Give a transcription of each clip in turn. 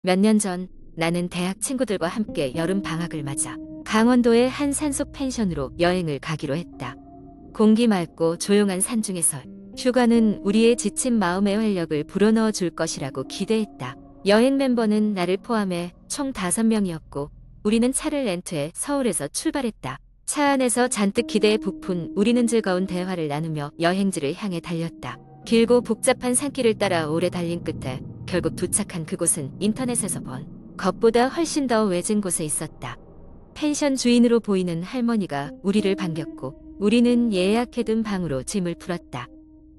몇 년 전 나는 대학 친구들과 함께 여름 방학을 맞아 강원도의 한 산속 펜션으로 여행을 가기로 했다. 공기 맑고 조용한 산중에서 휴가는 우리의 지친 마음의 활력을 불어넣어 줄 것이라고 기대했다. 여행 멤버는 나를 포함해 총 5명이었고 우리는 차를 렌트해 서울에서 출발했다. 차 안에서 잔뜩 기대에 부푼 우리는 즐거운 대화를 나누며 여행지를 향해 달렸다. 길고 복잡한 산길을 따라 오래 달린 끝에 결국 도착한 그곳은 인터넷에서 본 것보다 훨씬 더 외진 곳에 있었다. 펜션 주인으로 보이는 할머니가 우리를 반겼고 우리는 예약해둔 방으로 짐을 풀었다.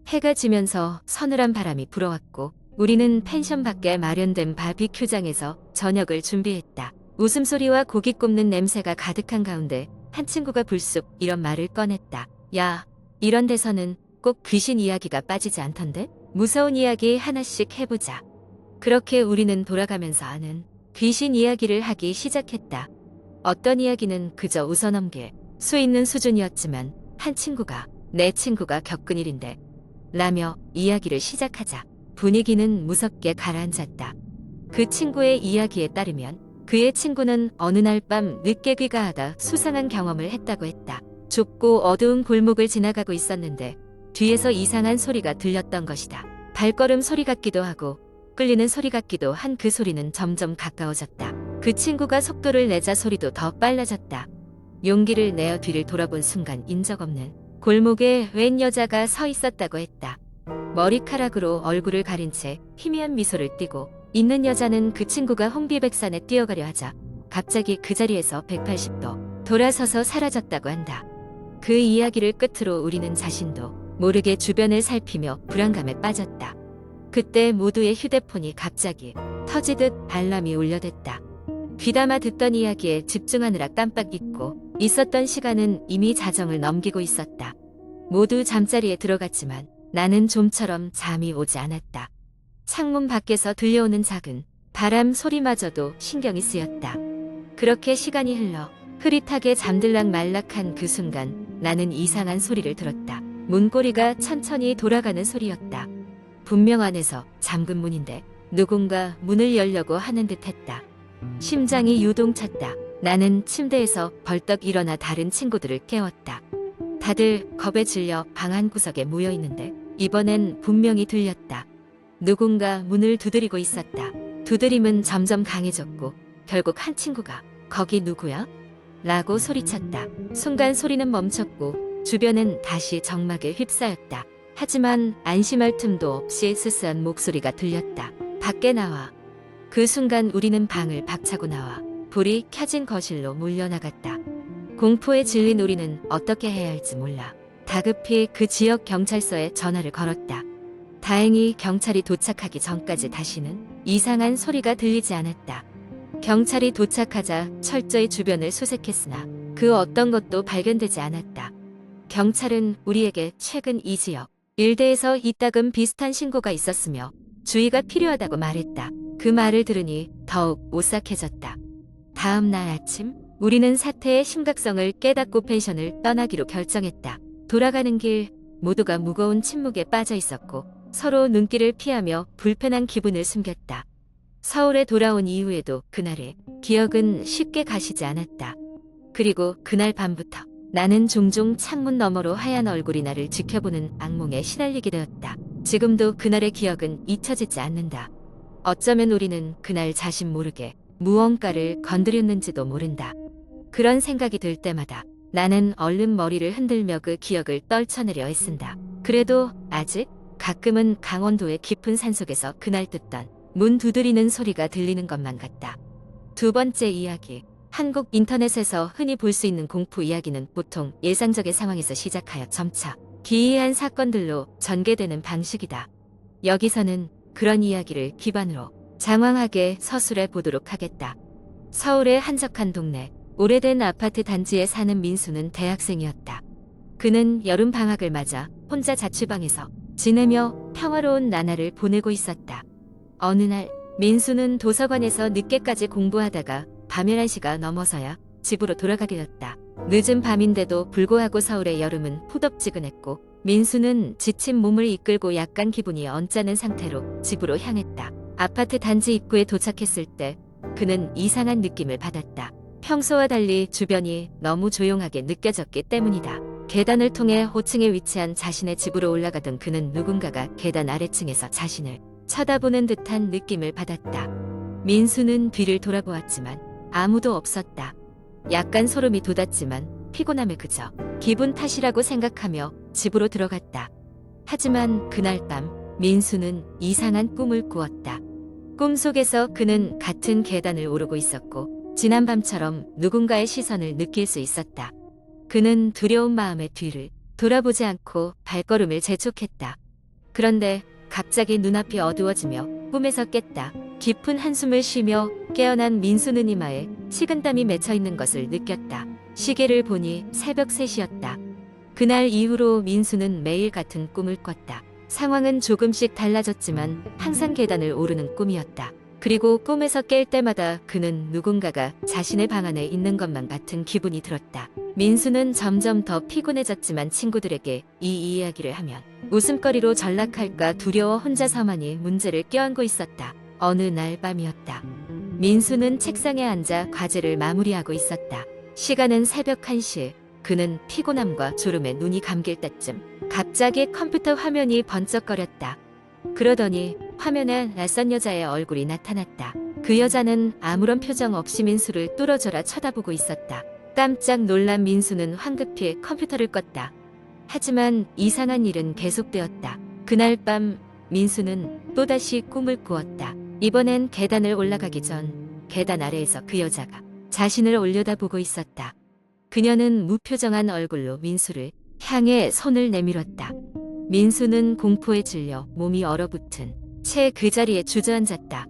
해가 지면서 서늘한 바람이 불어왔고 우리는 펜션 밖에 마련된 바비큐장에서 저녁을 준비했다. 웃음소리와 고기 굽는 냄새가 가득한 가운데 한 친구가 불쑥 이런 말을 꺼냈다. 야, 이런 데서는 꼭 귀신 이야기가 빠지지 않던데? 무서운 이야기 하나씩 해보자. 그렇게 우리는 돌아가면서 아는 귀신 이야기를 하기 시작했다. 어떤 이야기는 그저 웃어넘길 수 있는 수준이었지만 한 친구가 내 친구가 겪은 일인데 라며 이야기를 시작하자 분위기는 무섭게 가라앉았다. 그 친구의 이야기에 따르면 그의 친구는 어느 날 밤 늦게 귀가하다 수상한 경험을 했다고 했다. 좁고 어두운 골목을 지나가고 있었는데 뒤에서 이상한 소리가 들렸던 것이다. 발걸음 소리 같기도 하고 끌리는 소리 같기도 한 그 소리는 점점 가까워졌다. 그 친구가 속도를 내자 소리도 더 빨라졌다. 용기를 내어 뒤를 돌아본 순간 인적 없는 골목에 웬 여자가 서 있었다고 했다. 머리카락으로 얼굴을 가린 채 희미한 미소를 띠고 있는 여자는 그 친구가 홍비백산에 뛰어가려 하자 갑자기 그 자리에서 180도 돌아서서 사라졌다고 한다. 그 이야기를 끝으로 우리는 자신도 모르게 주변을 살피며 불안감에 빠졌다. 그때 모두의 휴대폰이 갑자기 터지듯 알람이 울려댔다. 귀담아 듣던 이야기에 집중하느라 깜빡 잊고 있었던 시간은 이미 자정을 넘기고 있었다. 모두 잠자리에 들어갔지만 나는 좀처럼 잠이 오지 않았다. 창문 밖에서 들려오는 작은 바람 소리마저도 신경이 쓰였다. 그렇게 시간이 흘러 흐릿하게 잠들락 말락한 그 순간 나는 이상한 소리를 들었다. 문고리가 천천히 돌아가는 소리였다. 분명 안에서 잠근 문인데 누군가 문을 열려고 하는 듯 했다. 심장이 요동쳤다. 나는 침대에서 벌떡 일어나 다른 친구들을 깨웠다. 다들 겁에 질려 방 한구석에 모여 있는데 이번엔 분명히 들렸다. 누군가 문을 두드리고 있었다. 두드림은 점점 강해졌고 결국 한 친구가 거기 누구야? 라고 소리쳤다. 순간 소리는 멈췄고 주변은 다시 정막에 휩싸였다. 하지만 안심할 틈도 없이 스스한 목소리가 들렸다. 밖에 나와. 그 순간 우리는 방을 박차고 나와 불이 켜진 거실로 몰려나갔다. 공포에 질린 우리는 어떻게 해야 할지 몰라 다급히 그 지역 경찰서에 전화를 걸었다. 다행히 경찰이 도착하기 전까지 다시는 이상한 소리가 들리지 않았다. 경찰이 도착하자 철저히 주변을 수색했으나 그 어떤 것도 발견되지 않았다. 경찰은 우리에게 최근 이 지역 일대에서 이따금 비슷한 신고가 있었으며 주의가 필요하다고 말했다. 그 말을 들으니 더욱 오싹해졌다. 다음 날 아침 우리는 사태의 심각성을 깨닫고 펜션을 떠나기로 결정했다. 돌아가는 길 모두가 무거운 침묵에 빠져 있었고 서로 눈길을 피하며 불편한 기분을 숨겼다. 서울에 돌아온 이후에도 그날의 기억은 쉽게 가시지 않았다. 그리고 그날 밤부터 나는 종종 창문 너머로 하얀 얼굴이 나를 지켜보는 악몽에 시달리게 되었다. 지금도 그날의 기억은 잊혀지지 않는다. 어쩌면 우리는 그날 자신 모르게 무언가를 건드렸는지도 모른다. 그런 생각이 들 때마다 나는 얼른 머리를 흔들며 그 기억을 떨쳐내려 애쓴다. 그래도 아직 가끔은 강원도의 깊은 산속에서 그날 듣던 문 두드리는 소리가 들리는 것만 같다. 두 번째 이야기. 한국 인터넷에서 흔히 볼 수 있는 공포 이야기는 보통 예상적의 상황에서 시작하여 점차 기이한 사건들로 전개되는 방식이다. 여기서는 그런 이야기를 기반으로 장황하게 서술해 보도록 하겠다. 서울의 한적한 동네, 오래된 아파트 단지에 사는 민수는 대학생이었다. 그는 여름 방학을 맞아 혼자 자취방에서 지내며 평화로운 나날을 보내고 있었다. 어느 날 민수는 도서관에서 늦게까지 공부하다가 밤 11시가 넘어서야 집으로 돌아가게 됐다. 늦은 밤인데도 불구하고 서울의 여름은 후덥지근했고 민수는 지친 몸을 이끌고 약간 기분이 언짢은 상태로 집으로 향했다. 아파트 단지 입구에 도착했을 때 그는 이상한 느낌을 받았다. 평소와 달리 주변이 너무 조용하게 느껴졌기 때문이다. 계단을 통해 호층에 위치한 자신의 집으로 올라가던 그는 누군가가 계단 아래층에서 자신을 쳐다보는 듯한 느낌을 받았다. 민수는 뒤를 돌아보았지만 아무도 없었다. 약간 소름이 돋았지만 피곤함을 그저 기분 탓이라고 생각하며 집으로 들어갔다. 하지만 그날 밤 민수는 이상한 꿈을 꾸었다. 꿈속에서 그는 같은 계단을 오르고 있었고 지난밤처럼 누군가의 시선을 느낄 수 있었다. 그는 두려운 마음에 뒤를 돌아보지 않고 발걸음을 재촉했다. 그런데 갑자기 눈앞이 어두워지며 꿈에서 깼다. 깊은 한숨을 쉬며 깨어난 민수는 이마에 식은땀이 맺혀 있는 것을 느꼈다. 시계를 보니 새벽 3시였다. 그날 이후로 민수는 매일 같은 꿈을 꿨다. 상황은 조금씩 달라졌지만 항상 계단을 오르는 꿈이었다. 그리고 꿈에서 깰 때마다 그는 누군가가 자신의 방 안에 있는 것만 같은 기분이 들었다. 민수는 점점 더 피곤해졌지만 친구들에게 이 이야기를 하면 웃음거리로 전락할까 두려워 혼자서만이 문제를 껴안고 있었다. 어느 날 밤이었다. 민수는 책상에 앉아 과제를 마무리하고 있었다. 시간은 새벽 1시. 그는 피곤함과 졸음에 눈이 감길 때쯤 갑자기 컴퓨터 화면이 번쩍거렸다. 그러더니 화면에 낯선 여자의 얼굴이 나타났다. 그 여자는 아무런 표정 없이 민수를 뚫어져라 쳐다보고 있었다. 깜짝 놀란 민수는 황급히 컴퓨터를 껐다. 하지만 이상한 일은 계속되었다. 그날 밤 민수는 또다시 꿈을 꾸었다. 이번엔 계단을 올라가기 전 계단 아래에서 그 여자가 자신을 올려다보고 있었다. 그녀는 무표정한 얼굴로 민수를 향해 손을 내밀었다. 민수는 공포에 질려 몸이 얼어붙은 채 그 자리에 주저앉았다.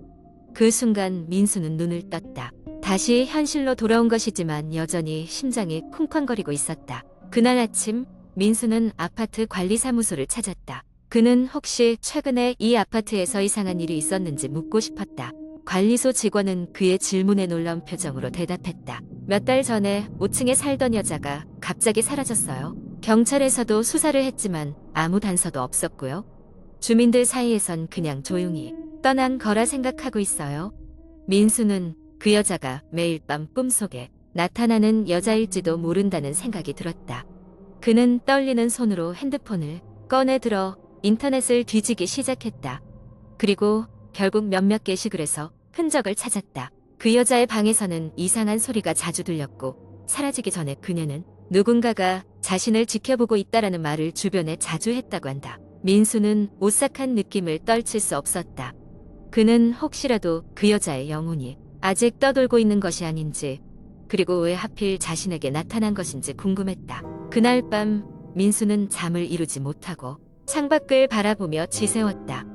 그 순간 민수는 눈을 떴다. 다시 현실로 돌아온 것이지만 여전히 심장이 쿵쾅거리고 있었다. 그날 아침 민수는 아파트 관리사무소를 찾았다. 그는 혹시 최근에 이 아파트에서 이상한 일이 있었는지 묻고 싶었다. 관리소 직원은 그의 질문에 놀라운 표정으로 대답했다. 몇 달 전에 5층에 살던 여자가 갑자기 사라졌어요. 경찰에서도 수사를 했지만 아무 단서도 없었고요. 주민들 사이에선 그냥 조용히 떠난 거라 생각하고 있어요. 민수는 그 여자가 매일 밤 꿈속에 나타나는 여자일지도 모른다는 생각이 들었다. 그는 떨리는 손으로 핸드폰을 꺼내 들어 인터넷을 뒤지기 시작했다. 그리고 결국 몇몇 게시글에서 흔적을 찾았다. 그 여자의 방에서는 이상한 소리가 자주 들렸고 사라지기 전에 그녀는 누군가가 자신을 지켜보고 있다라는 말을 주변에 자주 했다고 한다. 민수는 오싹한 느낌을 떨칠 수 없었다. 그는 혹시라도 그 여자의 영혼이 아직 떠돌고 있는 것이 아닌지, 그리고 왜 하필 자신에게 나타난 것인지 궁금했다. 그날 밤 민수는 잠을 이루지 못하고 창밖을 바라보며 지새웠다.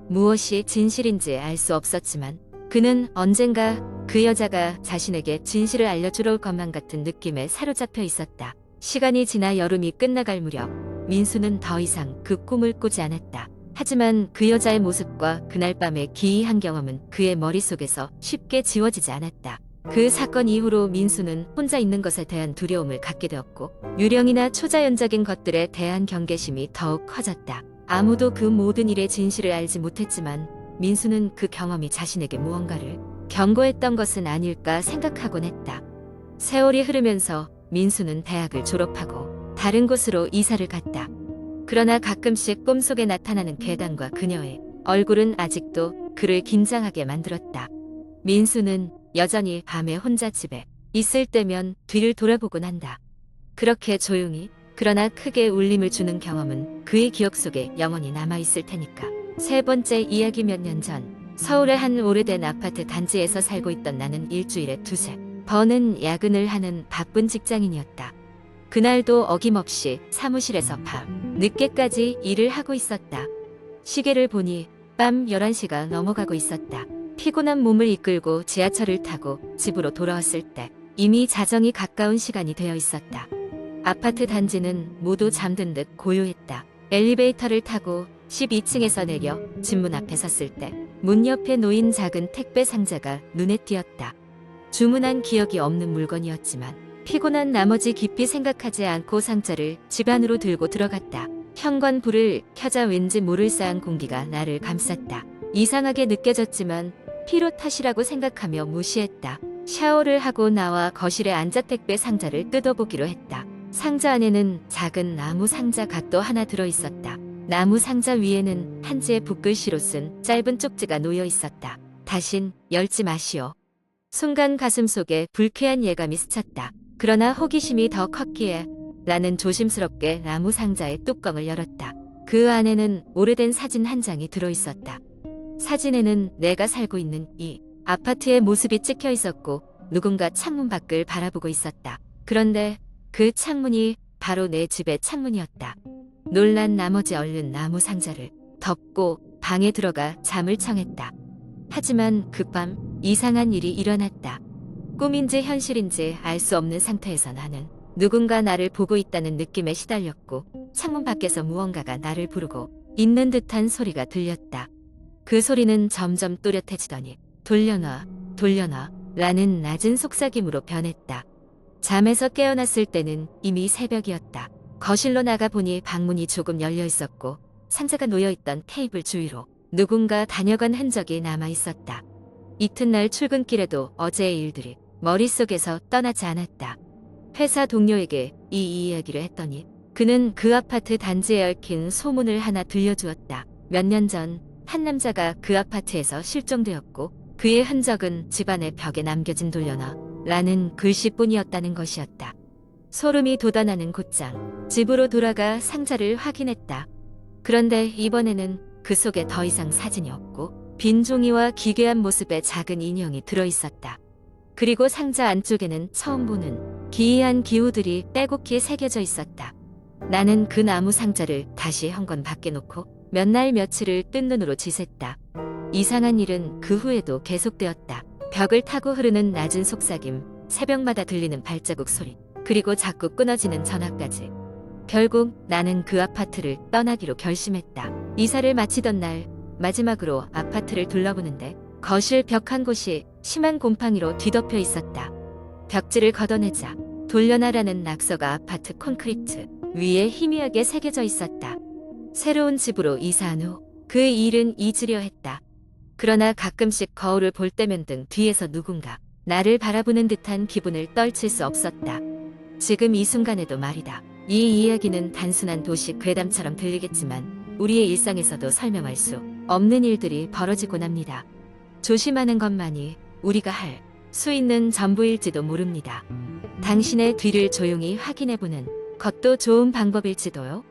무엇이 진실인지 알 수 없었지만 그는 언젠가 그 여자가 자신에게 진실을 알려주러 올 것만 같은 느낌에 사로잡혀 있었다. 시간이 지나 여름이 끝나갈 무렵 민수는 더 이상 그 꿈을 꾸지 않았다. 하지만 그 여자의 모습과 그날 밤의 기이한 경험은 그의 머릿속에서 쉽게 지워지지 않았다. 그 사건 이후로 민수는 혼자 있는 것에 대한 두려움을 갖게 되었고 유령이나 초자연적인 것들에 대한 경계심이 더욱 커졌다. 아무도 그 모든 일의 진실을 알지 못했지만 민수는 그 경험이 자신에게 무언가를 경고했던 것은 아닐까 생각하곤 했다. 세월이 흐르면서 민수는 대학을 졸업하고 다른 곳으로 이사를 갔다. 그러나 가끔씩 꿈속에 나타나는 계단과 그녀의 얼굴은 아직도 그를 긴장하게 만들었다. 민수는 여전히 밤에 혼자 집에 있을 때면 뒤를 돌아보곤 한다. 그렇게 조용히 그러나 크게 울림을 주는 경험은 그의 기억 속에 영원히 남아있을 테니까. 세 번째 이야기. 몇 년 전 서울의 한 오래된 아파트 단지에서 살고 있던 나는 일주일에 두세 번은 야근을 하는 바쁜 직장인이었다. 그날도 어김없이 사무실에서 밤 늦게까지 일을 하고 있었다. 시계를 보니 밤 11시가 넘어가고 있었다. 피곤한 몸을 이끌고 지하철을 타고 집으로 돌아왔을 때 이미 자정이 가까운 시간이 되어 있었다. 아파트 단지는 모두 잠든 듯 고요했다. 엘리베이터를 타고 12층에서 내려 집문 앞에 섰을 때 문 옆에 놓인 작은 택배 상자가 눈에 띄었다. 주문한 기억이 없는 물건이었지만 피곤한 나머지 깊이 생각하지 않고 상자를 집 안으로 들고 들어갔다. 현관불을 켜자 왠지 모를 싸한 공기가 나를 감쌌다. 이상하게 느껴졌지만 피로 탓이라고 생각하며 무시했다. 샤워를 하고 나와 거실에 앉아 택배 상자를 뜯어보기로 했다. 상자 안에는 작은 나무 상자 갓도 하나 들어있었다. 나무 상자 위에는 한지의 붓글씨로 쓴 짧은 쪽지가 놓여 있었다. 다신 열지 마시오. 순간 가슴 속에 불쾌한 예감이 스쳤다. 그러나 호기심이 더 컸기에 나는 조심스럽게 나무 상자의 뚜껑을 열었다. 그 안에는 오래된 사진 한 장이 들어있었다. 사진에는 내가 살고 있는 이 아파트의 모습이 찍혀 있었고 누군가 창문 밖을 바라보고 있었다. 그런데 그 창문이 바로 내 집의 창문이었다. 놀란 나머지 얼른 나무 상자를 덮고 방에 들어가 잠을 청했다. 하지만 그 밤 이상한 일이 일어났다. 꿈인지 현실인지 알 수 없는 상태에서 나는 누군가 나를 보고 있다는 느낌에 시달렸고 창문 밖에서 무언가가 나를 부르고 있는 듯한 소리가 들렸다. 그 소리는 점점 또렷해지더니 돌려놔, 돌려놔 라는 낮은 속삭임으로 변했다. 잠에서 깨어났을 때는 이미 새벽이었다. 거실로 나가보니 방문이 조금 열려 있었고 상자가 놓여있던 테이블 주위로 누군가 다녀간 흔적이 남아있었다. 이튿날 출근길에도 어제의 일들이 머릿속에서 떠나지 않았다. 회사 동료에게 이 이야기를 했더니 그는 그 아파트 단지에 얽힌 소문을 하나 들려주었다. 몇 년 전 한 남자가 그 아파트에서 실종되었고 그의 흔적은 집안의 벽에 남겨진 돌려놔 라는 글씨뿐이었다는 것이었다. 소름이 돋아나는 곧장 집으로 돌아가 상자를 확인했다. 그런데 이번에는 그 속에 더 이상 사진이 없고 빈 종이와 기괴한 모습의 작은 인형이 들어있었다. 그리고 상자 안쪽에는 처음 보는 기이한 기호들이 빼곡히 새겨져 있었다. 나는 그 나무 상자를 다시 현관 밖에 놓고 몇 날 며칠을 뜬 눈으로 지샜다. 이상한 일은 그 후에도 계속되었다. 벽을 타고 흐르는 낮은 속삭임, 새벽마다 들리는 발자국 소리, 그리고 자꾸 끊어지는 전화까지. 결국 나는 그 아파트를 떠나기로 결심했다. 이사를 마치던 날 마지막으로 아파트를 둘러보는데 거실 벽 한 곳이 심한 곰팡이로 뒤덮여 있었다. 벽지를 걷어내자 돌려놔라는 낙서가 아파트 콘크리트 위에 희미하게 새겨져 있었다. 새로운 집으로 이사한 후 그 일은 잊으려 했다. 그러나 가끔씩 거울을 볼 때면 등 뒤에서 누군가 나를 바라보는 듯한 기분을 떨칠 수 없었다. 지금 이 순간에도 말이다. 이 이야기는 단순한 도시 괴담처럼 들리겠지만 우리의 일상에서도 설명할 수 없는 일들이 벌어지곤 합니다. 조심하는 것만이 우리가 할 수 있는 전부일지도 모릅니다. 당신의 뒤를 조용히 확인해보는 것도 좋은 방법일지도요.